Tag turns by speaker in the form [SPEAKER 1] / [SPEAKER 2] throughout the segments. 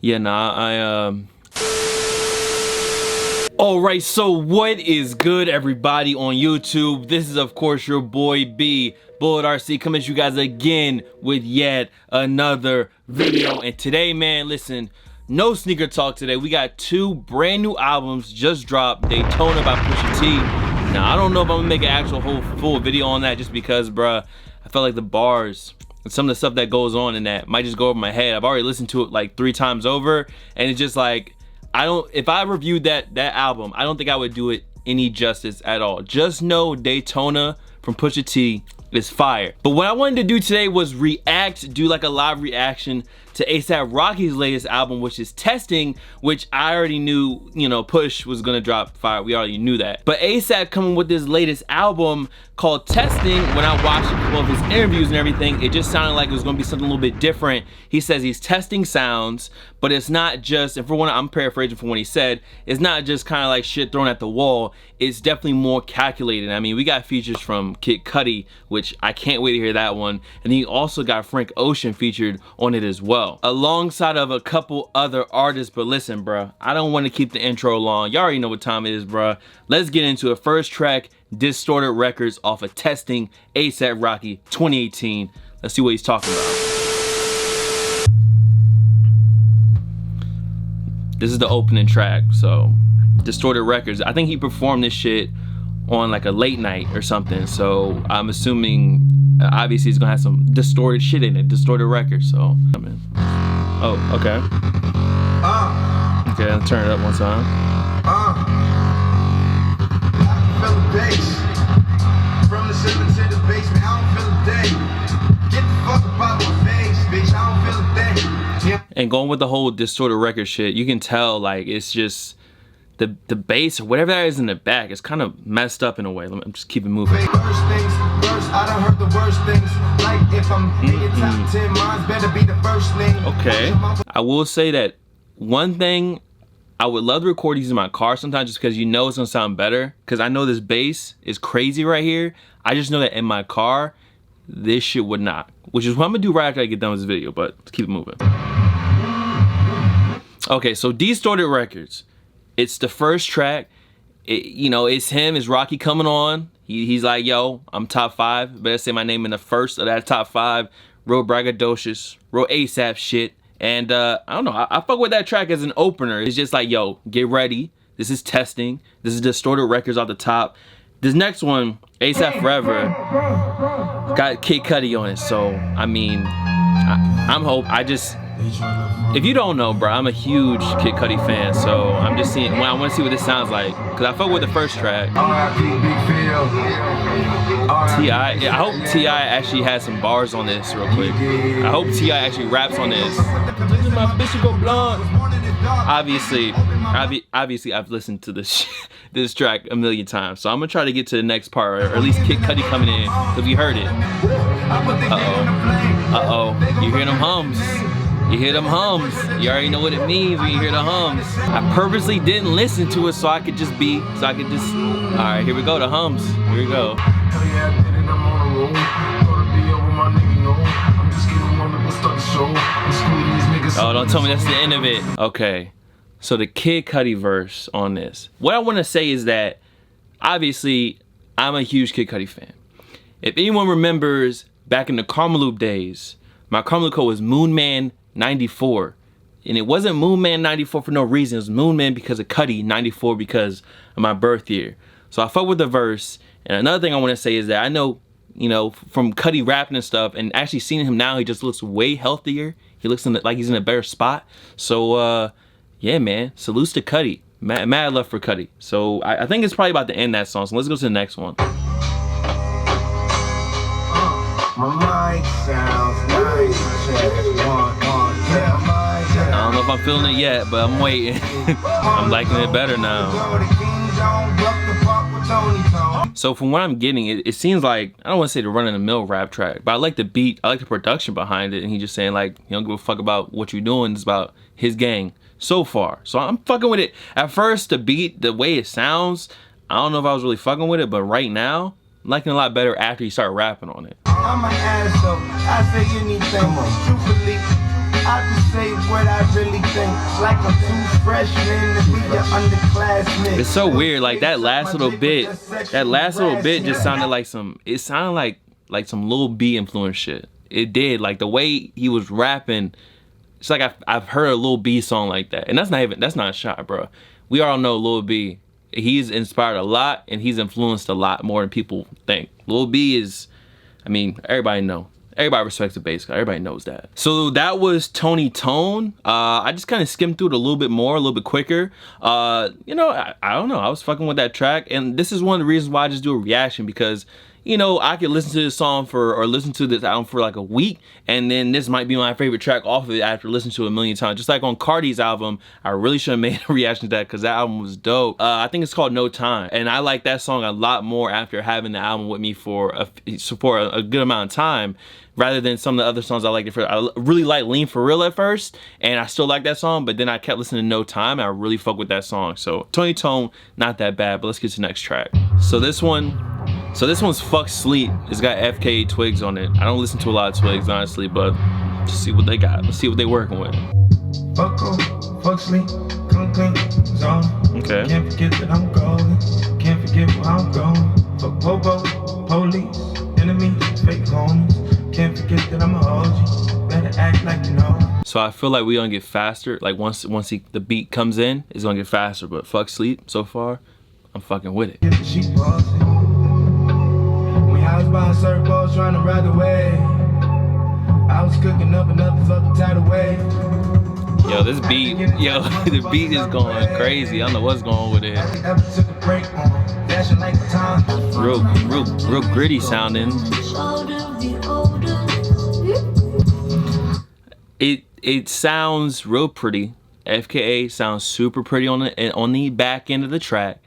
[SPEAKER 1] Yeah, nah, Alright, so what is good, everybody on YouTube? This is, of course, your boy B, Bullet RC, coming at you guys again with yet another video. And today, man, listen, no sneaker talk today. We got two brand new albums just dropped. Daytona by Pusha T. Now, I don't know if I'm gonna make an actual full video on that just because, bruh, I felt like the bars and some of the stuff that goes on in that might just go over my head. I've already listened to it like 3 times over, and it's just like, if I reviewed that album, I don't think I would do it any justice at all. Just know Daytona from Pusha T is fire. But what I wanted to do today was do like a live reaction to A$AP Rocky's latest album, which is Testing, which I already knew, you know, Push was gonna drop fire. We already knew that. But A$AP coming with this latest album called Testing, when I watched a couple of his interviews and everything, it just sounded like it was gonna be something a little bit different. He says he's testing sounds, but it's not just, and for one, I'm paraphrasing from what he said, it's not just kind of like shit thrown at the wall. It's definitely more calculated. I mean, we got features from Kid Cudi, which I can't wait to hear that one. And he also got Frank Ocean featured on it as well, alongside of a couple other artists. But listen, bruh, I don't want to keep the intro long. Y'all already know what time it is, bruh. Let's get into it. First track, Distorted Records off of Testing, A$AP Rocky 2018. Let's see what he's talking about. This is the opening track, so Distorted Records. I think he performed this shit on like a late night or something, so I'm assuming obviously he's gonna have some distorted shit in it. Distorted Records, so I mean, oh, okay. Okay, I'll turn it up one time.
[SPEAKER 2] Feel the bass. From the ceiling to the basement, I don't feel a thing. Get the fuck up out my face, bitch, I don't feel a thing. Yeah.
[SPEAKER 1] And going with the whole Distorted Record shit, you can tell like it's just the bass or whatever that is in the back, it's kind of messed up in a way. I'm just keep it moving.
[SPEAKER 2] Worst things, first, I done heard the worst things. Like if I'm in your top 10, mine's better be the first thing.
[SPEAKER 1] Okay. I will say that one thing, I would love to record these in my car sometimes just because you know it's gonna sound better. Because I know this bass is crazy right here. I just know that in my car, this shit would not. Which is what I'm gonna do right after I get done with this video, but let's keep it moving. Okay, so Distorted Records. It's the first track. You know, it's him, it's Rocky coming on. He's like, yo, I'm top 5. Better say my name in the first of that top 5. Real braggadocious, real A$AP shit. And I don't know, I fuck with that track as an opener. It's just like, yo, get ready. This is Testing. This is Distorted Records off the top. This next one, A$AP Forever, got Kid Cudi on it. So, I mean, if you don't know, bro, I'm a huge Kid Cudi fan. So I'm just seeing, I want to see what this sounds like. Cause I fuck with the first track. I hope T.I. actually has some bars on this real quick. I hope T.I. actually raps on this. My bitch go blonde. Obviously, I've listened to this track a million times, so I'm gonna try to get to the next part, or at least Kid Cudi coming in, because we heard it. Uh-oh, you hear them hums. You hear them hums. You already know what it means when you hear the hums. I purposely didn't listen to it so I could just, alright, here we go, the hums. Here we go. Oh, don't tell me that's the end of it. Okay, so the Kid Cudi verse on this. What I want to say is that, obviously, I'm a huge Kid Cudi fan. If anyone remembers back in the Karma Loop days, my Karma Loop code was Moonman 94. And it wasn't Moonman 94 for no reason. It was Moonman because of Cudi, 94 because of my birth year. So I fuck with the verse. And another thing I want to say is that I know, you know, from Cudi rapping and stuff, and actually seeing him now, he just looks way healthier. He looks like he's in a better spot. So, yeah, man. Salutes to Cudi. Mad love for Cudi. So, I think it's probably about to end that song. So, let's go to the next one.
[SPEAKER 2] My mind sounds nice.
[SPEAKER 1] I don't know if I'm feeling it yet, but I'm waiting. I'm liking it better now. So from what I'm getting, it seems like, I don't want to say the run-of-the-mill rap track, but I like the beat, I like the production behind it, and he just saying like, you don't give a fuck about what you're doing, it's about his gang so far. So I'm fucking with it. At first, the beat, the way it sounds, I don't know if I was really fucking with it, but right now, I'm liking it a lot better after you start rapping on it.
[SPEAKER 2] I'm an asshole, I say anything, truthfully. I just say what I really think. Like I'm too freshman to be your underclassman.
[SPEAKER 1] It's so weird, like that last little bit just sounded like it sounded like some Lil B influence shit. It did, like the way he was rapping. It's like I've heard a Lil B song like that, and that's not a shot, bro. We all know Lil B. He's inspired a lot, and he's influenced a lot more than people think. Lil B is, I mean, everybody know. Everybody respects the bass guy. Everybody knows that. So that was Tony Tone. I just kind of skimmed through it a little bit more, a little bit quicker. You know, I don't know. I was fucking with that track, and this is one of the reasons why I just do a reaction, because you know, I could listen to this song or listen to this album for like a week, and then this might be my favorite track off of it after listening to it a million times. Just like on Cardi's album, I really should have made a reaction to that because that album was dope. I think it's called No Time, and I like that song a lot more after having the album with me for a good amount of time, rather than some of the other songs I liked it for. I really liked Lean For Real at first, and I still like that song, but then I kept listening to No Time, and I really fuck with that song. So Tony Tone, not that bad, but let's get to the next track. So this one's Fuck Sleep. It's got FKA Twigs on it. I don't listen to a lot of Twigs, honestly, but just see what they got. Let's see what they working with.
[SPEAKER 2] Fuck sleep, clean, zone.
[SPEAKER 1] Okay.
[SPEAKER 2] Can't forget that I'm golden. Can't forget where I'm going. Fuck popo, police, enemy, fake homies. Can't forget that I'm a OG. Better act like you know.
[SPEAKER 1] So I feel like we gonna get faster. Like once the beat comes in, it's gonna get faster. But Fuck Sleep, so far, I'm fucking with it.
[SPEAKER 2] I was buying surfboards trying to ride the wave. I was cooking up another fucking tidal wave.
[SPEAKER 1] Yo, this beat, the beat is going crazy. I don't know what's going on with it. Real gritty sounding. It sounds real pretty. FKA sounds super pretty on the back end of the track.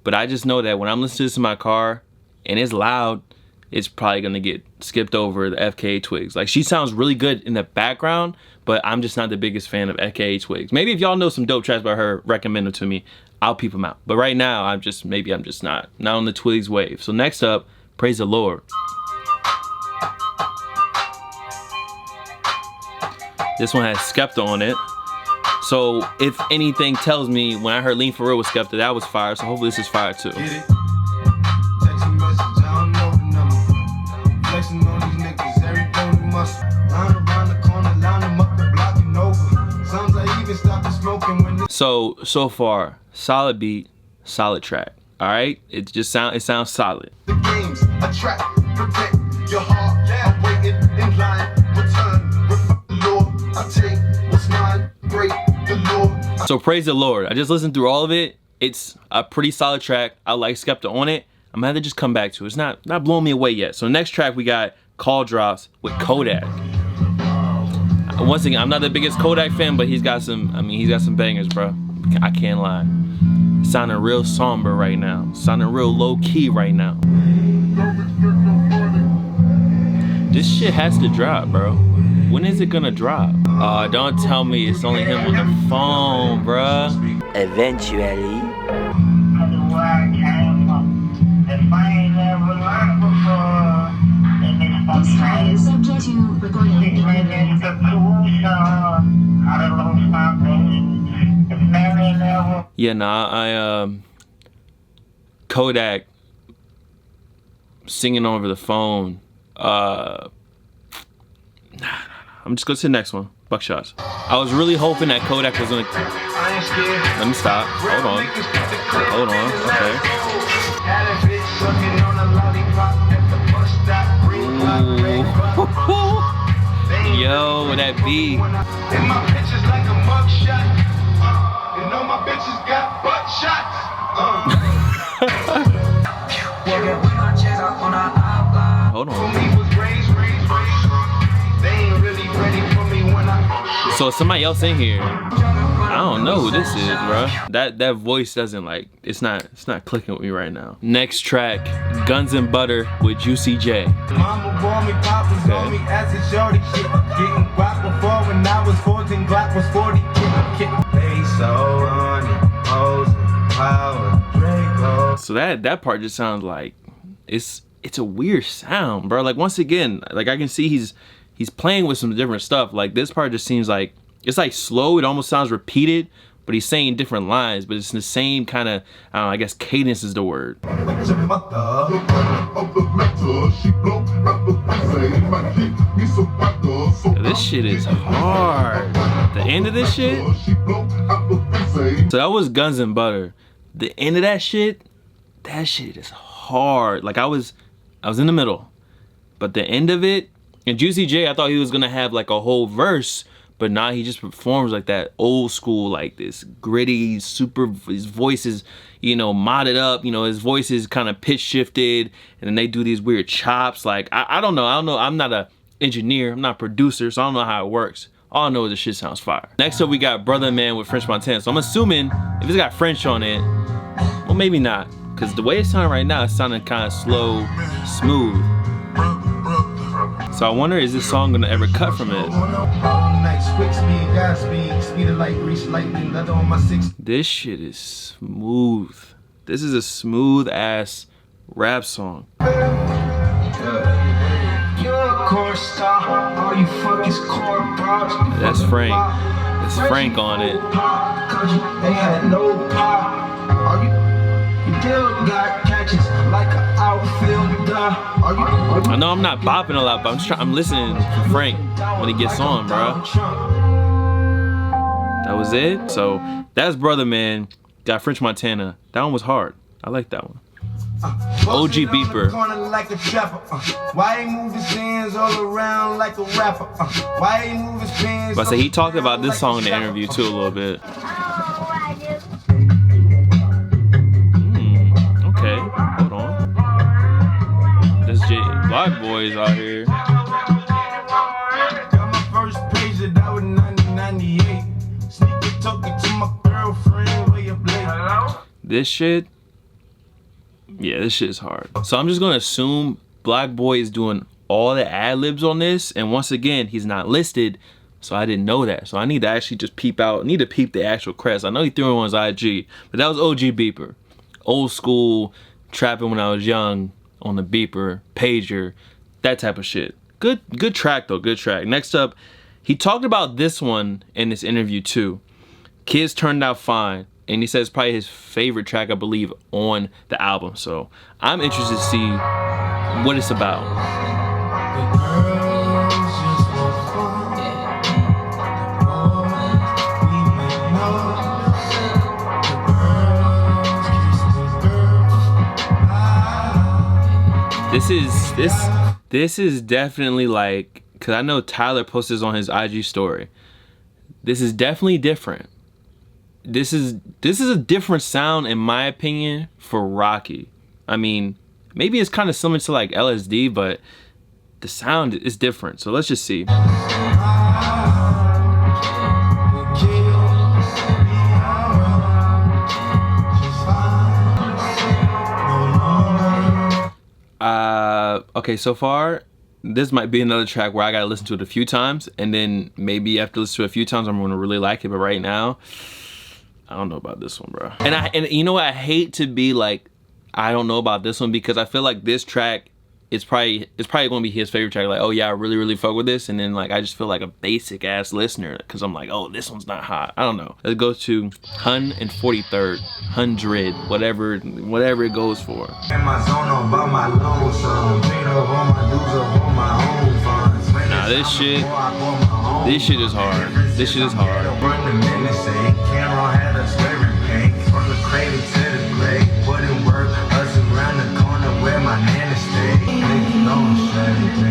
[SPEAKER 1] But I just know that when I'm listening to this in my car and it's loud, it's probably gonna get skipped over the FKA Twigs. Like, she sounds really good in the background, but I'm just not the biggest fan of FKA Twigs. Maybe if y'all know some dope tracks by her, recommend them to me. I'll peep them out. But right now, I'm just not on the Twigs wave. So next up, Praise the Lord. This one has Skepta on it. So if anything tells me, when I heard Lean For Real with Skepta, that was fire. So hopefully this is fire too. So far, solid beat, solid track. All right, it sounds solid.
[SPEAKER 2] The games attract, protect your heart. I'm waiting in line, return with the Lord. I take what's mine, break the Lord.
[SPEAKER 1] So Praise the Lord. I just listened through all of it. It's a pretty solid track. I like Skepta on it. I'm gonna have to just come back to it. It's not blowing me away yet. So next track we got Call Drops with Kodak. Once again, I'm not the biggest Kodak fan, but he's got some bangers, bro. I can't lie. Sounding real somber right now. Sounding real low key right now. This shit has to drop, bro. When is it gonna drop? Don't tell me it's only him on the phone, bro.
[SPEAKER 3] Eventually.
[SPEAKER 4] Subject to recording.
[SPEAKER 1] Yeah, nah, Kodak singing over the phone. I'm just going to the next one. Buckshots. I was really hoping that Kodak was gonna. Let me stop. Hold on. Okay. Yo, that beat.
[SPEAKER 2] And my bitches like a mugshot. And all my bitches got butt shots.
[SPEAKER 1] Hold on. So somebody else in here. I don't know who this is, bro. That voice doesn't it's not clicking with me right now. Next track, Guns and Butter with Juicy J.
[SPEAKER 2] Mama bought me, Papa told me as a shorty shit. Getting guap before when I was 14, Glock was 40. Peso, honey, hoes, power, Draco.
[SPEAKER 1] So that part just sounds like it's a weird sound, bro. Like once again, like I can see he's playing with some different stuff. Like this part just seems like it's like slow. It almost sounds repeated, but he's saying different lines, but it's the same kind of, I don't know, I guess cadence is the word. This shit is hard. The end of this shit. So that was Guns and Butter. The end of that shit is hard. Like I was in the middle, but the end of it, and Juicy J, I thought he was gonna have like a whole verse, but now he just performs like that old school, like this gritty, super, his voice is, you know, modded up, you know, his voice is kind of pitch shifted, and then they do these weird chops. Like, I don't know, I'm not a engineer, I'm not a producer, so I don't know how it works. All I know is the shit sounds fire. Next up, we got Brother Man with French Montana. So I'm assuming if it's got French on it, well, maybe not. Because the way it's sounding right now, it's sounding kind of slow, smooth. So I wonder, is this song gonna ever cut from it? This shit is smooth. This is a smooth ass rap song. That's Frank. It's Frank on it. I know I'm not bopping a lot, but I'm listening to Frank when he gets on, bro. That was it. So that's Brother Man. Got French Montana. That one was hard. I like that one. OG Beeper. But I say he talked about this song in the interview too a little bit. Okay, hold on. This Block Boys out here. This shit. Yeah, this shit is hard. So I'm just gonna assume Black Boy is doing all the ad-libs on this, and once again, he's not listed, so I didn't know that. So I need to actually just peep out, need to peep the actual crest. I know he threw it on his IG, but that was OG Beeper. Old school, trapping when I was young, on the beeper, pager, that type of shit. Good track though, good track. Next up, he talked about this one in this interview too. Kids Turned Out Fine. And he says probably his favorite track, I believe, on the album. So I'm interested to see what it's about. This is definitely like, cause I know Tyler posted this on his IG story. This is definitely different. This is a different sound in my opinion for Rocky. I mean, maybe it's kind of similar to like LSD, but the sound is different. So let's just see. Okay, so far this might be another track where I gotta listen to it a few times, and then maybe after listen to it a few times I'm gonna really like it. But right now, I don't know about this one, bro. And you know what? I hate to be like, I don't know about this one, because I feel like this track, it's probably gonna be his favorite track. Like, oh yeah, I really fuck with this, and then like I just feel like a basic ass listener because I'm like, oh, this one's not hot. I don't know. Let's go to 143rd, 100, whatever it goes for. Nah, this shit is hard. This shit is hard.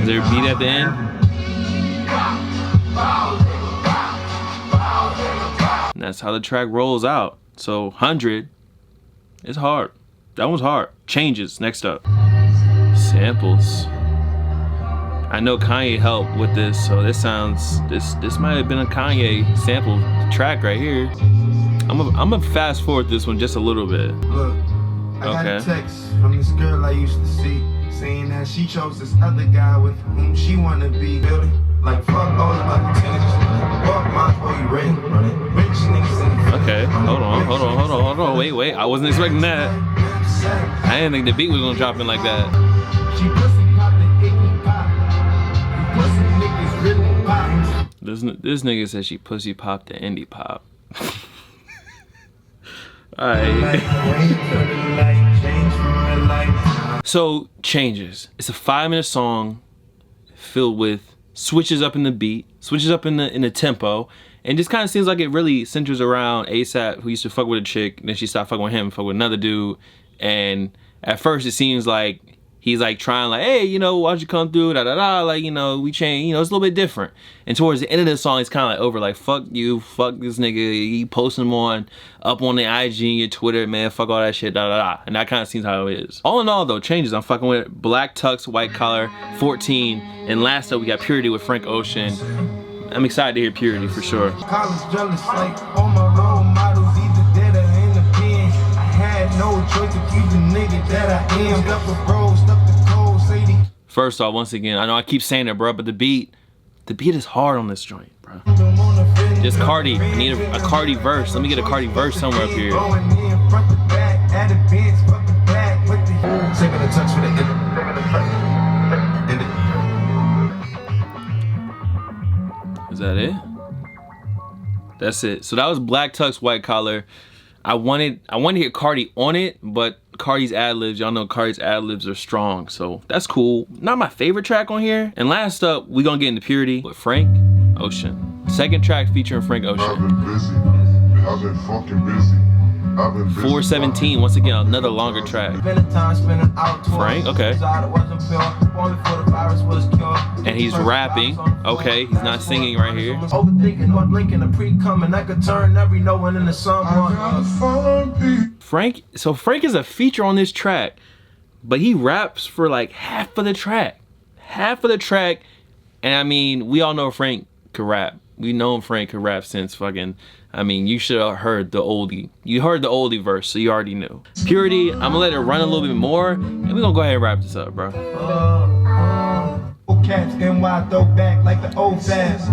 [SPEAKER 1] Is there a beat at the end? And that's how the track rolls out. So 100 is hard. That one's hard. Changes, next up. Samples. I know Kanye helped with this, so this might have been a Kanye sample track right here. I'm gonna fast forward this one just a little bit.
[SPEAKER 2] Look, I got a text from this girl I used to see, saying that she chose this other guy with whom she wanna be. Like fuck all about the tennis, fuck my boy, you ready? Rich niggas in the
[SPEAKER 1] okay, hold on. Wait. I wasn't expecting that. I didn't think the beat was gonna drop in like that.
[SPEAKER 2] She pussy pop the icky pop. You pussy niggas
[SPEAKER 1] This nigga said she pussy popped the indie pop. Alright. So, Changes. It's a 5-minute song filled with switches up in the beat, switches up in the tempo, and just kind of seems like it really centers around ASAP, who used to fuck with a chick, then she stopped fucking with him, fuck with another dude, and at first it seems like he's like trying like, hey, you know, why don't you come through, da da da, like, you know, we change, you know, it's a little bit different. And towards the end of the song, it's kind of like over, like, fuck you, fuck this nigga, you posting him up on the IG and your Twitter, man, fuck all that shit, da da da. And that kind of seems how it is. All in all, though, Changes, I'm fucking with Black Tux, White Collar, 14, and last up we got Purity with Frank Ocean. I'm excited to hear Purity for sure.
[SPEAKER 2] College jealous, like all my role models either dead or in the pen. I had no choice to keep the nigga that I am. Stuff the bro, stuff the cold, Sadie.
[SPEAKER 1] First off, once again, I know I keep saying it, bro, but the beat is hard on this joint, bro. Just Cardi, I need a Cardi verse. Let me get a Cardi verse somewhere up here. Is that it? That's it. So that was Black Tux, White Collar. I wanted to hear Cardi on it, but Cardi's ad-libs, y'all know Cardi's ad-libs are strong, so that's cool. Not my favorite track on here. And last up, we gonna get into Purity with Frank Ocean. Second track featuring Frank Ocean.
[SPEAKER 5] I've been busy. I've been fucking busy.
[SPEAKER 1] 417, once again, another longer track. Frank, okay. And he's rapping, okay, he's not singing right here. Frank, so Frank is a feature on this track, but he raps for like half of the track. And I mean, we all know Frank could rap. We know Frank could rap since fucking, I mean, you should have heard the oldie. You heard the oldie verse, so you already knew. Purity, I'm gonna let it run a little bit more, and we're gonna go ahead and wrap this up, bro.
[SPEAKER 2] Caps, NY throwback like the old fast.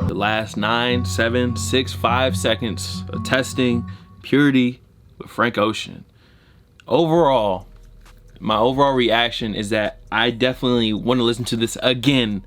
[SPEAKER 1] The last 9, 7, 6, 5 seconds of testing Purity with Frank Ocean. Overall, my overall reaction is that I definitely want to listen to this again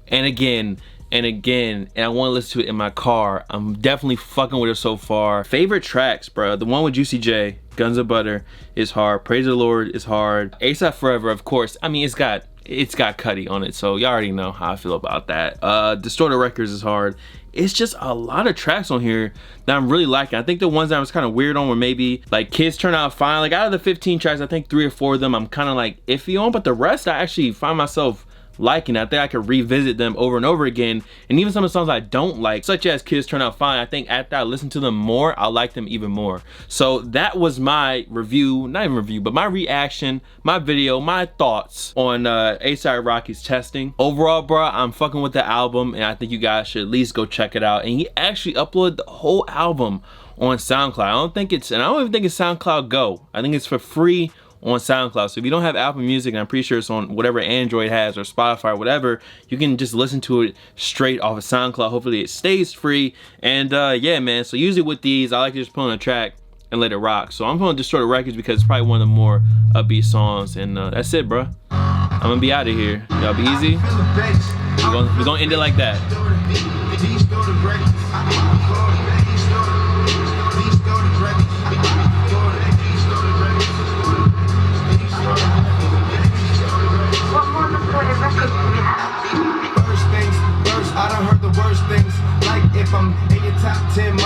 [SPEAKER 1] and again and again, and I want to listen to it in my car. I'm definitely fucking with it so far. Favorite tracks, bro. The one with Juicy J, Guns of Butter, is hard. Praise the Lord is hard. ASAP Forever, of course. I mean, it's got Cudi on it, so y'all already know how I feel about that. Distorted Records is hard. It's just a lot of tracks on here that I'm really liking. I think the ones that I was kind of weird on were maybe like Kids Turn Out Fine. Like out of the 15 tracks, I think 3 or 4 of them I'm kind of like iffy on, but the rest I actually find myself liking. I think I could revisit them over and over again. And even some of the songs I don't like, such as Kids Turn Out Fine, I think after I listen to them more, I'll like them even more. So that was my review, not even review, but my reaction, my video, my thoughts on A$AP Rocky's Testing. Overall, bro, I'm fucking with the album, and I think you guys should at least go check it out. And he actually uploaded the whole album on SoundCloud. I don't even think it's SoundCloud Go. I think it's for free on SoundCloud. So if you don't have Apple Music, and I'm pretty sure it's on whatever Android has or Spotify or whatever, you can just listen to it straight off of SoundCloud. Hopefully it stays free. And yeah, man, so usually with these, I like to just put on a track and let it rock. So I'm putting Distorted Records because it's probably one of the more upbeat songs. And that's it, bro. I'm gonna be out of here. Y'all be easy. We're gonna end it like that.
[SPEAKER 2] First things first, I done heard the worst things. Like if I'm in your top 10